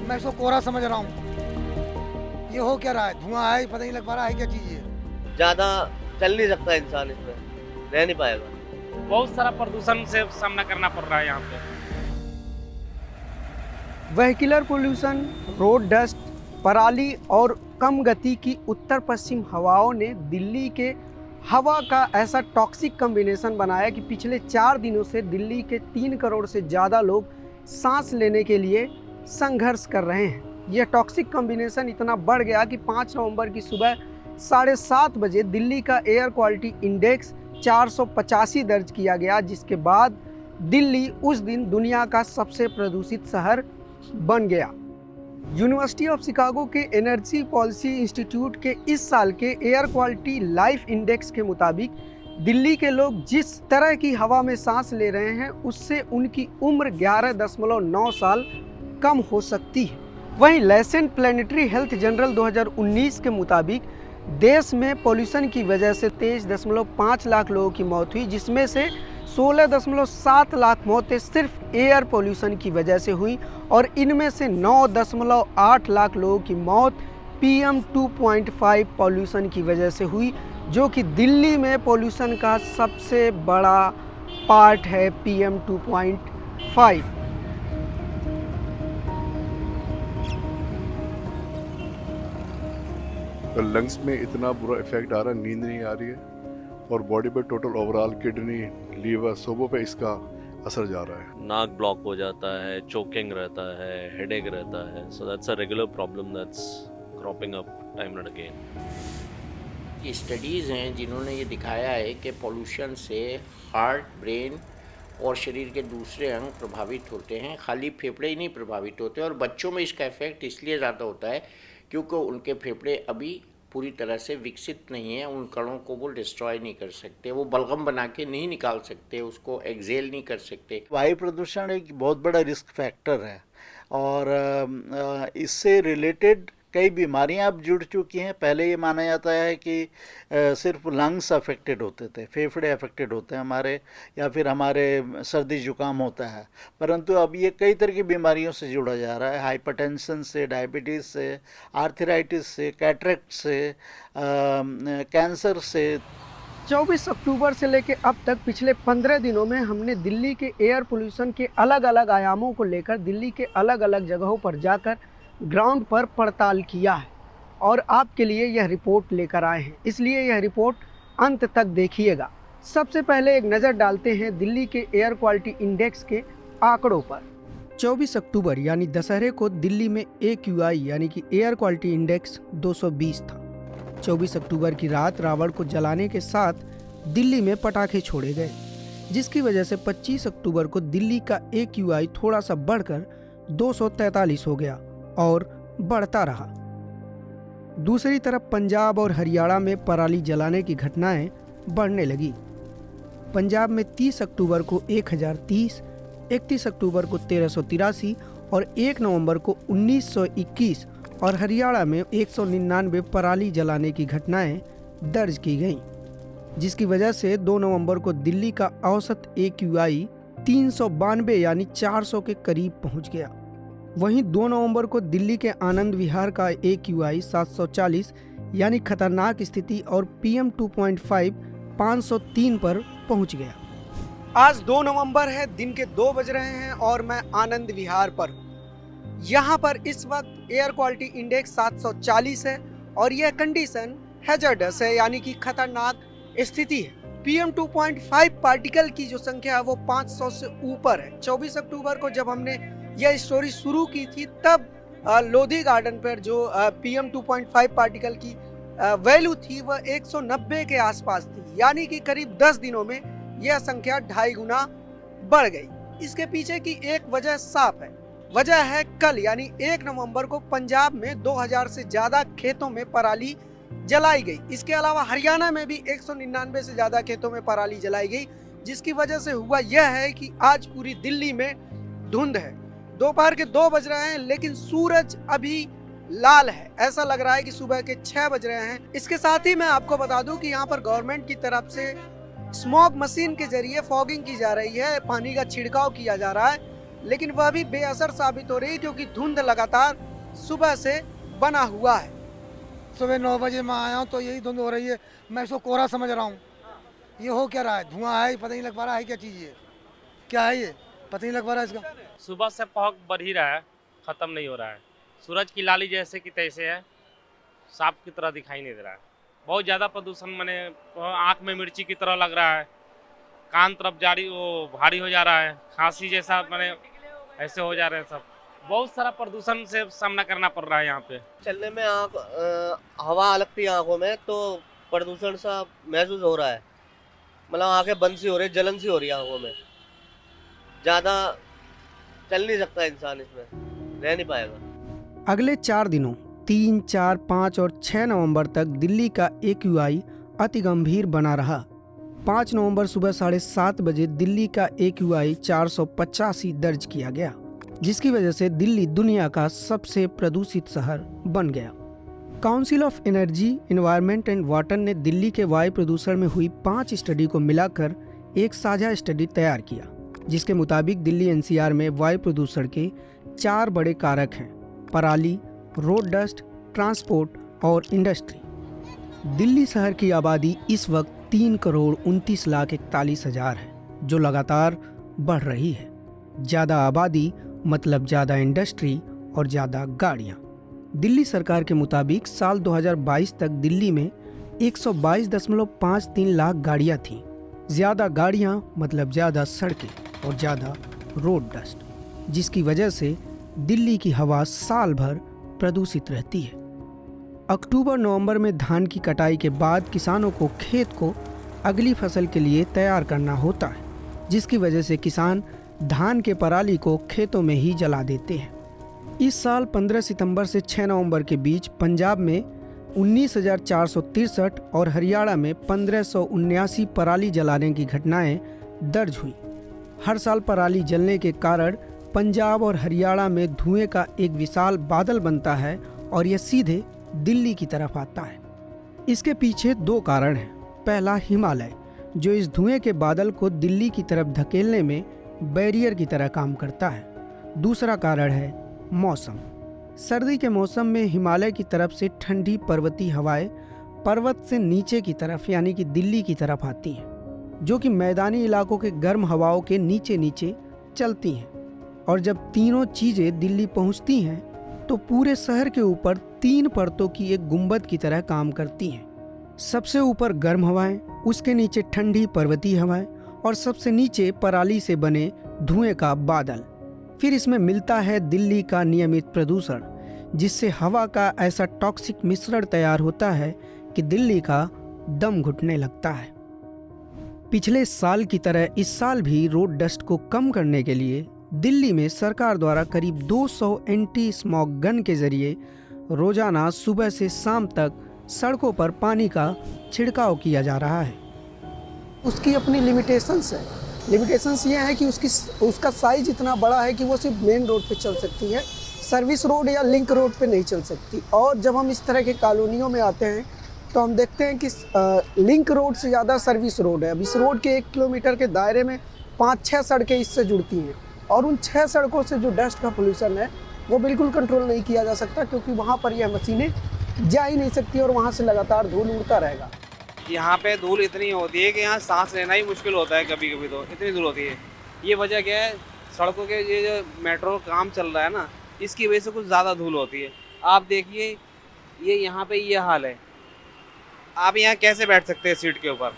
मैं इसको कोहरा समझ रहा हूँ। ये हो क्या रहा है, धुआं है, पता नहीं लग पा रहा है क्या चीज़ है। ज़्यादा चल नहीं सकता इंसान इसमें, रह नहीं पाएगा। बहुत सारा प्रदूषण से सामना करना पड़ रहा है यहाँ पे। वेहिकुलर पोल्यूशन, रोड डस्ट, पराली और कम गति की उत्तर पश्चिम हवाओं ने दिल्ली के हवा का ऐसा टॉक्सिक कॉम्बिनेशन बनाया कि पिछले 4 दिनों से दिल्ली के 3 करोड़ से ज़्यादा लोग सांस लेने के लिए संघर्ष कर रहे हैं। यह टॉक्सिक कॉम्बिनेशन इतना बढ़ गया कि 5 नवंबर की सुबह 7:30 बजे दिल्ली का एयर क्वालिटी इंडेक्स 485 दर्ज किया गया, जिसके बाद दिल्ली उस दिन दुनिया का सबसे प्रदूषित शहर बन गया। यूनिवर्सिटी ऑफ शिकागो के एनर्जी पॉलिसी इंस्टीट्यूट के इस साल के एयर क्वालिटी लाइफ इंडेक्स के मुताबिक दिल्ली के लोग जिस तरह की हवा में सांस ले रहे हैं उससे उनकी उम्र 11.9 साल कम हो सकती है। वहीं लेसेंट प्लेनेटरी हेल्थ जनरल 2019 के मुताबिक देश में पॉल्यूशन की वजह से 23.5 लाख लोगों की मौत हुई, जिसमें से 16.7 लाख मौतें सिर्फ एयर पोल्यूशन की वजह से हुई और इनमें से 9.8 लाख लोगों की मौत PM 2.5 पॉल्यूशन की वजह से हुई, जो कि दिल्ली में पॉल्यूशन का सबसे बड़ा पार्ट है PM 2.5। तो लंग्स में इतना बुरा इफेक्ट आ रहा है, नींद नहीं आ रही है और बॉडी पे टोटल ओवरऑल किडनी, लीवर सबों पे इसका असर जा रहा है। नाक ब्लॉक हो जाता है, चोकिंग रहता है, हेडेक रहता है। So that's a regular problem that's cropping up time and again. की स्टडीज़ हैं जिन्होंने ये दिखाया है कि पोल्यूशन से हार्ट, ब्रेन और शरीर के दूसरे अंग प्रभावित होते हैं, खाली फेफड़े ही नहीं प्रभावित होते। और बच्चों में इसका इफेक्ट इसलिए ज़्यादा होता है क्योंकि उनके फेफड़े अभी पूरी तरह से विकसित नहीं है, उन कणों को वो डिस्ट्रॉय नहीं कर सकते, वो बलगम बना के नहीं निकाल सकते, उसको एक्सेल नहीं कर सकते। वायु प्रदूषण एक बहुत बड़ा रिस्क फैक्टर है और इससे रिलेटेड कई बीमारियां अब जुड़ चुकी हैं। पहले ये माना जाता है कि सिर्फ लंग्स अफेक्टेड होते थे, फेफड़े अफेक्टेड होते हैं हमारे, या फिर हमारे सर्दी जुकाम होता है, परंतु अब ये कई तरह की बीमारियों से जुड़ा जा रहा है। हाइपरटेंशन से, डायबिटीज़ से, आर्थराइटिस से, कैटरेक्ट से, कैंसर से। 24 अक्टूबर से लेकर अब तक पिछले 15 दिनों में हमने दिल्ली के एयर पोल्यूशन के अलग अलग आयामों को लेकर दिल्ली के अलग अलग जगहों पर जाकर ग्राउंड पर पड़ताल किया है और आपके लिए यह रिपोर्ट लेकर आए हैं, इसलिए यह रिपोर्ट अंत तक देखिएगा। सबसे पहले एक नज़र डालते हैं दिल्ली के एयर क्वालिटी इंडेक्स के आंकड़ों पर। 24 अक्टूबर यानी दशहरे को दिल्ली में AQI यानी कि एयर क्वालिटी इंडेक्स 220 था। 24 अक्टूबर की रात रावण को जलाने के साथ दिल्ली में पटाखे छोड़े गए, जिसकी वजह से 25 अक्टूबर को दिल्ली का AQI थोड़ा सा बढ़कर 243 हो गया और बढ़ता रहा। दूसरी तरफ पंजाब और हरियाणा में पराली जलाने की घटनाएं बढ़ने लगी। पंजाब में 30 अक्टूबर को 1030, 31 अक्टूबर को 1383 और 1 नवंबर को 1921 और हरियाणा में 199 पराली जलाने की घटनाएं दर्ज की गईं, जिसकी वजह से 2 नवंबर को दिल्ली का औसत AQI 392 यानी 400 के करीब पहुंच गया। वहीं 2 नवंबर को दिल्ली के आनंद विहार का AQI 740 यानी खतरनाक स्थिति और PM 2.5 503 पर पहुंच गया। आज 2 नवंबर है, दिन के 2 बज रहे हैं और मैं आनंद विहार पर हूं। यहाँ पर इस वक्त एयर क्वालिटी इंडेक्स 740 है और यह कंडीशन हैजर्डस है यानी कि खतरनाक स्थिति है। PM 2.5 पार्टिकल की जो संख्या है वो 500 से ऊपर है। 24 अक्टूबर को जब हमने यह स्टोरी शुरू की थी तब लोधी गार्डन पर जो PM 2.5 पार्टिकल की वैल्यू थी वह 190 के आसपास थी, यानी कि करीब 10 दिनों में यह संख्या 2.5 गुना बढ़ गई। इसके पीछे की एक वजह साफ है, वजह है कल यानी 1 नवंबर को पंजाब में 2000 से ज्यादा खेतों में पराली जलाई गई। इसके अलावा हरियाणा में भी 199 से ज्यादा खेतों में पराली जलाई गई, जिसकी वजह से हुआ यह है कि आज पूरी दिल्ली में धुंध है। दोपहर के 2 बज रहे हैं लेकिन सूरज अभी लाल है, ऐसा लग रहा है कि सुबह के 6 बज रहे हैं। इसके साथ ही मैं आपको बता दूं कि यहाँ पर गवर्नमेंट की तरफ से स्मोक मशीन के जरिए फॉगिंग की जा रही है, पानी का छिड़काव किया जा रहा है लेकिन वह भी बेअसर साबित हो रही है क्योंकि धुंध लगातार सुबह से बना हुआ है। सुबह 9 बजे मैं आया हूँ तो यही धुंध हो रही है। मैं इसको कोहरा समझ रहा हूँ। ये हो क्या रहा है? धुआं है, पता नहीं लग पा रहा है क्या चीज़ ये, क्या है ये, पता नहीं लग पा रहा है इसका। सुबह से फॉग बढ़ ही रहा है, ख़त्म नहीं हो रहा है। सूरज की लाली जैसे कि तैसे है, सांप की तरह दिखाई नहीं दे रहा है। बहुत ज़्यादा प्रदूषण, मैंने आँख में मिर्ची की तरह लग रहा है, कान तरफ भारी हो जा रहा है, खांसी जैसा मैंने ऐसे हो जा रहे हैं सब। बहुत सारा प्रदूषण से सामना करना पड़ रहा है यहाँ पे। चलने में हवा लगती है आँखों में, तो प्रदूषण सा महसूस हो रहा है। मतलब आंखें बंद सी हो रही है, जलन सी हो रही है आँखों में। ज़्यादा चल नहीं सकता इंसान, इसमें रह नहीं पाएगा। अगले 4 दिनों 3, 4, 5 और 6 नवंबर तक दिल्ली का AQI अति गंभीर बना रहा। 5 नवंबर सुबह 7:30 बजे दिल्ली का AQI 485 दर्ज किया गया, जिसकी वजह से दिल्ली दुनिया का सबसे प्रदूषित शहर बन गया। Council of energy, environment and water ने दिल्ली के वायु प्रदूषण में हुई 5 स्टडी को मिलाकर एक साझा स्टडी तैयार किया, जिसके मुताबिक दिल्ली NCR में वायु प्रदूषण के 4 बड़े कारक हैं: पराली, रोड डस्ट, ट्रांसपोर्ट और इंडस्ट्री। दिल्ली शहर की आबादी इस वक्त 3,29,41,000 है, जो लगातार बढ़ रही है। ज़्यादा आबादी मतलब ज़्यादा इंडस्ट्री और ज़्यादा गाड़ियाँ। दिल्ली सरकार के मुताबिक साल 2022 तक दिल्ली में 122.53 लाख गाड़ियाँ थीं। ज़्यादा गाड़ियाँ मतलब ज़्यादा सड़कें और ज़्यादा रोड डस्ट, जिसकी वजह से दिल्ली की हवा साल भर प्रदूषित रहती है। अक्टूबर-नवंबर में धान की कटाई के बाद किसानों को खेत को अगली फसल के लिए तैयार करना होता है, जिसकी वजह से किसान धान के पराली को खेतों में ही जला देते हैं। इस साल 15 सितंबर से 6 नवंबर के बीच पंजाब में 19,463 और हरियाणा में 1,579 पराली जलाने की घटनाएं दर्ज हुई। हर साल पराली जलने के कारण पंजाब और हरियाणा में धुएं का एक विशाल बादल बनता है और यह सीधे दिल्ली की तरफ आता है। इसके पीछे 2 कारण हैं। पहला, हिमालय, जो इस धुएं के बादल को दिल्ली की तरफ धकेलने में बैरियर की तरह काम करता है। दूसरा कारण है मौसम। सर्दी के मौसम में हिमालय की तरफ से ठंडी पर्वतीय हवाएं पर्वत से नीचे की तरफ यानी कि दिल्ली की तरफ आती हैं, जो कि मैदानी इलाकों के गर्म हवाओं के नीचे नीचे चलती हैं। और जब तीनों चीज़ें दिल्ली पहुंचती हैं तो पूरे शहर के ऊपर 3 परतों की एक गुंबद की तरह काम करती हैं। सबसे ऊपर गर्म हवाएं, उसके नीचे ठंडी पर्वतीय हवाएं और सबसे नीचे पराली से बने धुएं का बादल। फिर इसमें मिलता है दिल्ली का नियमित प्रदूषण, जिससे हवा का ऐसा टॉक्सिक मिश्रण तैयार होता है कि दिल्ली का दम घुटने लगता है। पिछले साल की तरह इस साल भी रोड डस्ट को कम करने के लिए दिल्ली में सरकार द्वारा करीब 200 एंटी स्मॉग गन के जरिए रोजाना सुबह से शाम तक सड़कों पर पानी का छिड़काव किया जा रहा है। उसकी अपनी लिमिटेशंस है। लिमिटेशंस ये है कि उसका साइज इतना बड़ा है कि वो सिर्फ मेन रोड पे चल सकती है, सर्विस रोड या लिंक रोड पे नहीं चल सकती। और जब हम इस तरह के कॉलोनियों में आते हैं तो हम देखते हैं कि लिंक रोड से ज़्यादा सर्विस रोड है। अब इस रोड के 1 किलोमीटर के दायरे में 5-6 सड़कें इससे जुड़ती हैं और उन 6 सड़कों से जो डस्ट का पोल्यूशन है वो बिल्कुल कंट्रोल नहीं किया जा सकता, क्योंकि वहाँ पर यह मशीनें जा ही नहीं सकती और वहाँ से लगातार धूल उड़ता रहेगा। यहाँ पे धूल इतनी होती है कि यहाँ सांस लेना ही मुश्किल होता है, कभी कभी तो इतनी धूल होती है। ये वजह क्या है? सड़कों के ये जो मेट्रो काम चल रहा है ना, इसकी वजह से कुछ ज़्यादा धूल होती है। आप देखिए ये यहाँ पे ये हाल है, आप यहाँ कैसे बैठ सकते हैं सीट के ऊपर?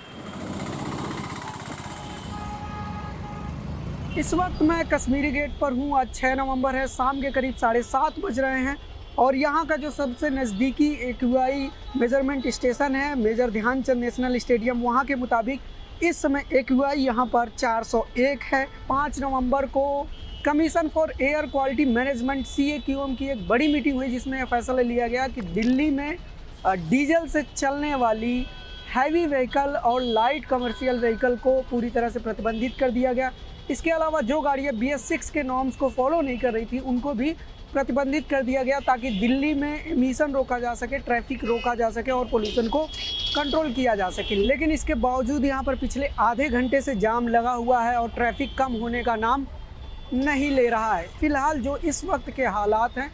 इस वक्त मैं कश्मीरी गेट पर हूँ। आज 6 नवंबर है, शाम के करीब 7:30 बज रहे हैं और यहाँ का जो सबसे नज़दीकी AQI मेजरमेंट स्टेशन है मेजर ध्यानचंद नेशनल स्टेडियम, वहाँ के मुताबिक इस समय AQI यहाँ पर 401 है। 5 नवंबर को commission for air quality management CAQM की एक बड़ी मीटिंग हुई, जिसमें यह फैसला लिया गया कि दिल्ली में डीजल से चलने वाली हैवी व्हीकल और लाइट कमर्शियल व्हीकल को पूरी तरह से प्रतिबंधित कर दिया गया। इसके अलावा जो गाड़ियाँ BS6 के नॉर्म्स को फॉलो नहीं कर रही थी उनको भी प्रतिबंधित कर दिया गया, ताकि दिल्ली में एमिशन रोका जा सके, ट्रैफिक रोका जा सके और पोल्यूशन को कंट्रोल किया जा सके। लेकिन इसके बावजूद यहाँ पर पिछले आधे घंटे से जाम लगा हुआ है और ट्रैफिक कम होने का नाम नहीं ले रहा है। फिलहाल जो इस वक्त के हालात हैं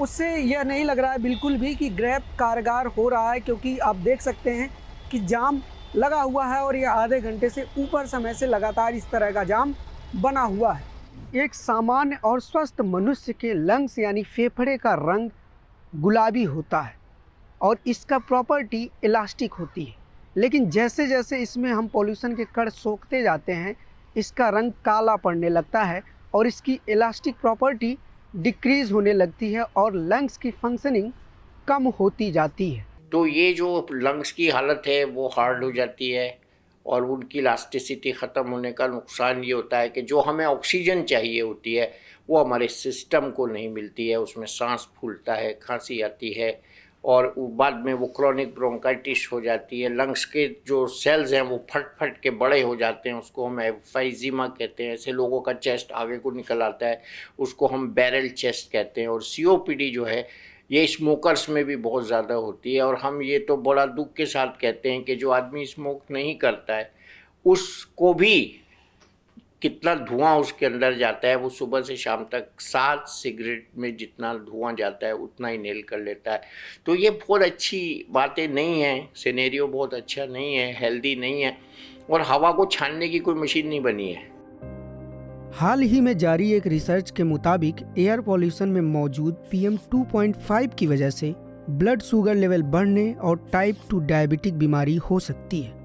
उससे यह नहीं लग रहा है बिल्कुल भी कि ग्रैब कारगर हो रहा है, क्योंकि आप देख सकते हैं कि जाम लगा हुआ है और यह आधे घंटे से ऊपर समय से लगातार इस तरह का जाम बना हुआ है। एक सामान्य और स्वस्थ मनुष्य के लंग्स यानी फेफड़े का रंग गुलाबी होता है और इसका प्रॉपर्टी इलास्टिक होती है, लेकिन जैसे जैसे इसमें हम पॉल्यूशन के कण सोखते जाते हैं इसका रंग काला पड़ने लगता है और इसकी इलास्टिक प्रॉपर्टी डिक्रीज़ होने लगती है और लंग्स की फंक्शनिंग कम होती जाती है। तो ये जो लंग्स की हालत है वो हार्ड हो जाती है और उनकी इलास्टिसिटी ख़त्म होने का नुकसान ये होता है कि जो हमें ऑक्सीजन चाहिए होती है वो हमारे सिस्टम को नहीं मिलती है, उसमें सांस फूलता है, खांसी आती है और बाद में वो क्रॉनिक ब्रोंकाइटिस हो जाती है। लंग्स के जो सेल्स हैं वो फट फट के बड़े हो जाते हैं, उसको हम एम्फाइजीमा कहते हैं। ऐसे लोगों का चेस्ट आगे को निकल आता है, उसको हम बैरल चेस्ट कहते हैं। और COPD जो है ये स्मोकर्स में भी बहुत ज़्यादा होती है और हम ये तो बड़ा दुख के साथ कहते हैं कि जो आदमी स्मोक नहीं करता है उसको भी कितना धुआं उसके अंदर जाता है, वो सुबह से शाम तक 7 सिगरेट में जितना धुआं जाता है उतना ही नेल कर लेता है। तो ये बहुत अच्छी बातें नहीं हैं, सिनेरियो बहुत अच्छा नहीं है, हेल्दी नहीं है और हवा को छानने की कोई मशीन नहीं बनी है। हाल ही में जारी एक रिसर्च के मुताबिक एयर पॉल्यूशन में मौजूद PM 2.5 की वजह से ब्लड शुगर लेवल बढ़ने और टाइप 2 डायबिटिक बीमारी हो सकती है।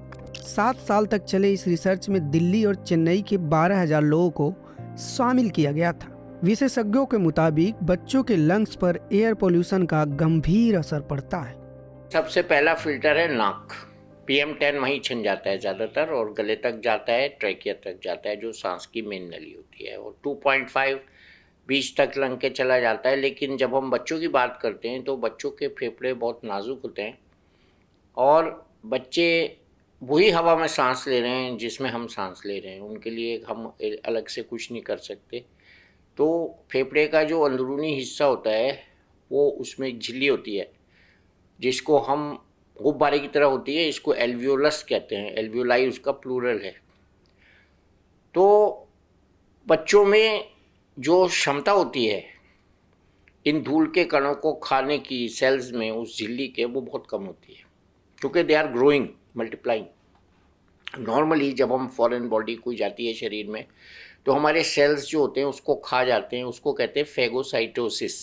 7 साल तक चले इस रिसर्च में दिल्ली और चेन्नई के 12,000 लोगों को शामिल किया गया था। विशेषज्ञों के मुताबिक बच्चों के लंग्स पर एयर पॉल्यूशन का गंभीर असर पड़ता है। सबसे पहला फिल्टर है नाक। PM10 वहीं छिन जाता है ज़्यादातर और गले तक जाता है, ट्रैकिया तक जाता है जो सांस की मेन नली होती है। और 2.5 20 तक लंग के चला जाता है। लेकिन जब हम बच्चों की बात करते हैं तो बच्चों के फेफड़े बहुत नाजुक होते हैं और बच्चे वही हवा में सांस ले रहे हैं जिसमें हम सांस ले रहे हैं, उनके लिए हम अलग से कुछ नहीं कर सकते। तो फेफड़े का जो अंदरूनी हिस्सा होता है वो उसमें एक झिल्ली होती है जिसको हम गुब्बारे की तरह होती है, इसको एल्वियोलस कहते हैं, एल्वियोलाई उसका प्लूरल है। तो बच्चों में जो क्षमता होती है इन धूल के कणों को खाने की सेल्स में उस झिल्ली के वो बहुत कम होती है क्योंकि they are growing multiplying. Normally जब हम फॉरेन बॉडी कोई जाती है शरीर में तो हमारे सेल्स जो होते हैं उसको खा जाते हैं, उसको कहते हैं फेगोसाइटोसिस।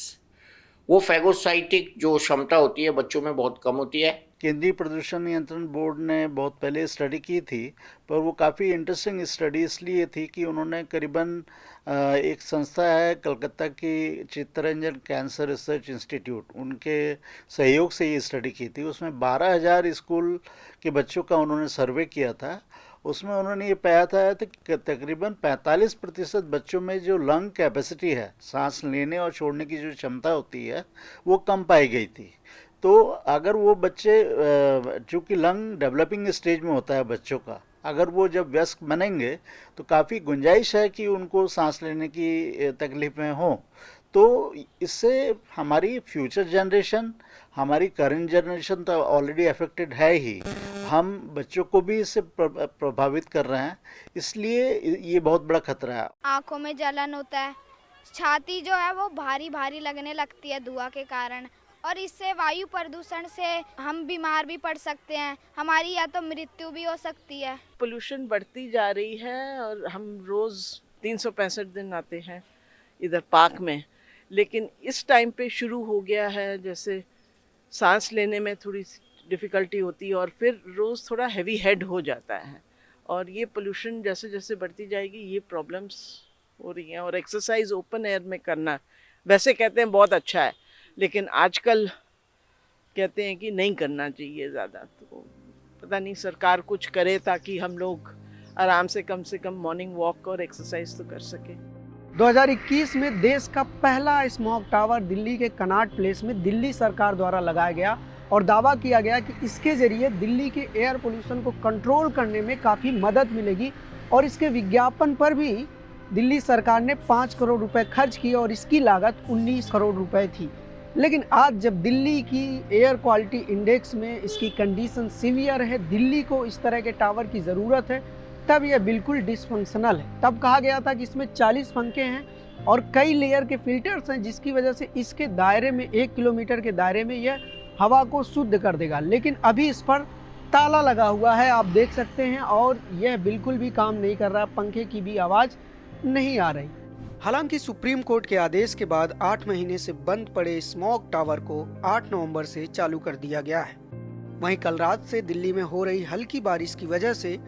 वो फेगोसाइटिक जो क्षमता होती है बच्चों में बहुत कम होती है। केंद्रीय प्रदूषण नियंत्रण बोर्ड ने बहुत पहले स्टडी की थी, पर वो काफ़ी इंटरेस्टिंग स्टडी इसलिए थी कि उन्होंने करीबन एक संस्था है कलकत्ता की चित्तरंजन कैंसर रिसर्च इंस्टीट्यूट, उनके सहयोग से ये स्टडी की थी। उसमें 12,000 स्कूल के बच्चों का उन्होंने सर्वे किया था। उसमें उन्होंने ये पाया था कि तकरीबन 45% बच्चों में जो लंग कैपेसिटी है, सांस लेने और छोड़ने की जो क्षमता होती है, वो कम पाई गई थी। तो अगर वो बच्चे, चूँकि लंग डेवलपिंग स्टेज में होता है बच्चों का, अगर वो जब वयस्क बनेंगे तो काफ़ी गुंजाइश है कि उनको सांस लेने की तकलीफ़ें हों। तो इससे हमारी फ्यूचर जनरेशन, हमारी करंट जनरेशन तो ऑलरेडी अफेक्टेड है ही, हम बच्चों को भी इससे प्रभावित कर रहे हैं, इसलिए ये बहुत बड़ा खतरा है। आँखों में जलन होता है, छाती जो है वो भारी भारी लगने लगती है धुआं के कारण, और इससे वायु प्रदूषण से हम बीमार भी पड़ सकते हैं, हमारी या तो मृत्यु भी हो सकती है। पोल्यूशन बढ़ती जा रही है और हम रोज़ 365 दिन आते हैं इधर पार्क में, लेकिन इस टाइम पे शुरू हो गया है जैसे सांस लेने में थोड़ी डिफ़िकल्टी होती है और फिर रोज़ थोड़ा हैवी हेड हो जाता है। और ये पोल्यूशन जैसे जैसे बढ़ती जाएगी ये प्रॉब्लम्स हो रही हैं। और एक्सरसाइज ओपन एयर में करना वैसे कहते हैं बहुत अच्छा है, लेकिन आजकल कहते हैं कि नहीं करना चाहिए ज़्यादा। तो पता नहीं सरकार कुछ करे ताकि हम लोग आराम से कम मॉर्निंग वॉक और एक्सरसाइज तो कर सकें। 2021 में देश का पहला स्मॉग टावर दिल्ली के कनॉट प्लेस में दिल्ली सरकार द्वारा लगाया गया और दावा किया गया कि इसके ज़रिए दिल्ली के एयर पोल्यूशन को कंट्रोल करने में काफ़ी मदद मिलेगी। और इसके विज्ञापन पर भी दिल्ली सरकार ने 5 करोड़ रुपए खर्च किए और इसकी लागत 19 करोड़ रुपए थी। लेकिन आज जब दिल्ली की एयर क्वालिटी इंडेक्स में इसकी कंडीशन सीवियर है, दिल्ली को इस तरह के टावर की ज़रूरत है, तब यह बिल्कुल डिसफंक्शनल है। तब कहा गया था कि इसमें 40 पंखे हैं और कई लेयर के फिल्टर्स हैं, जिसकी वजह से इसके दायरे में 1 किलोमीटर के दायरे में यह हवा को शुद्ध कर देगा। लेकिन अभी इस पर ताला लगा हुआ है, आप देख सकते हैं, और यह बिल्कुल भी काम नहीं कर रहा, पंखे की भी आवाज़ नहीं आ रही। हालांकि सुप्रीम कोर्ट के आदेश के बाद 8 महीने से बंद पड़े स्मॉग टावर को 8 नवंबर से चालू कर दिया गया है। वहीं कल रात से दिल्ली में हो रही हल्की बारिश की वजह से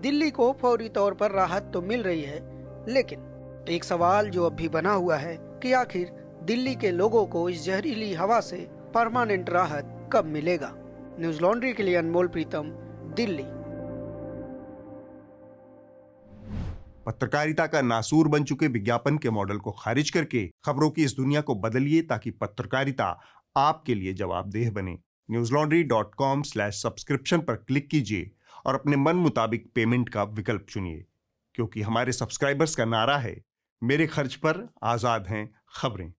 दिल्ली को फौरी तौर पर राहत तो मिल रही है, लेकिन एक सवाल जो अब भी बना हुआ है कि आखिर दिल्ली के लोगों को इस जहरीली हवा से परमानेंट राहत कब मिलेगा। न्यूज लॉन्ड्री के लिए अनमोल प्रीतम, दिल्ली। पत्रकारिता का नासूर बन चुके विज्ञापन के मॉडल को खारिज करके खबरों की इस दुनिया को बदलिए, ताकि पत्रकारिता आपके लिए जवाबदेह बने। newslaundry.com/subscription पर क्लिक कीजिए और अपने मन मुताबिक पेमेंट का विकल्प चुनिए, क्योंकि हमारे सब्सक्राइबर्स का नारा है, मेरे खर्च पर आजाद हैं खबरें।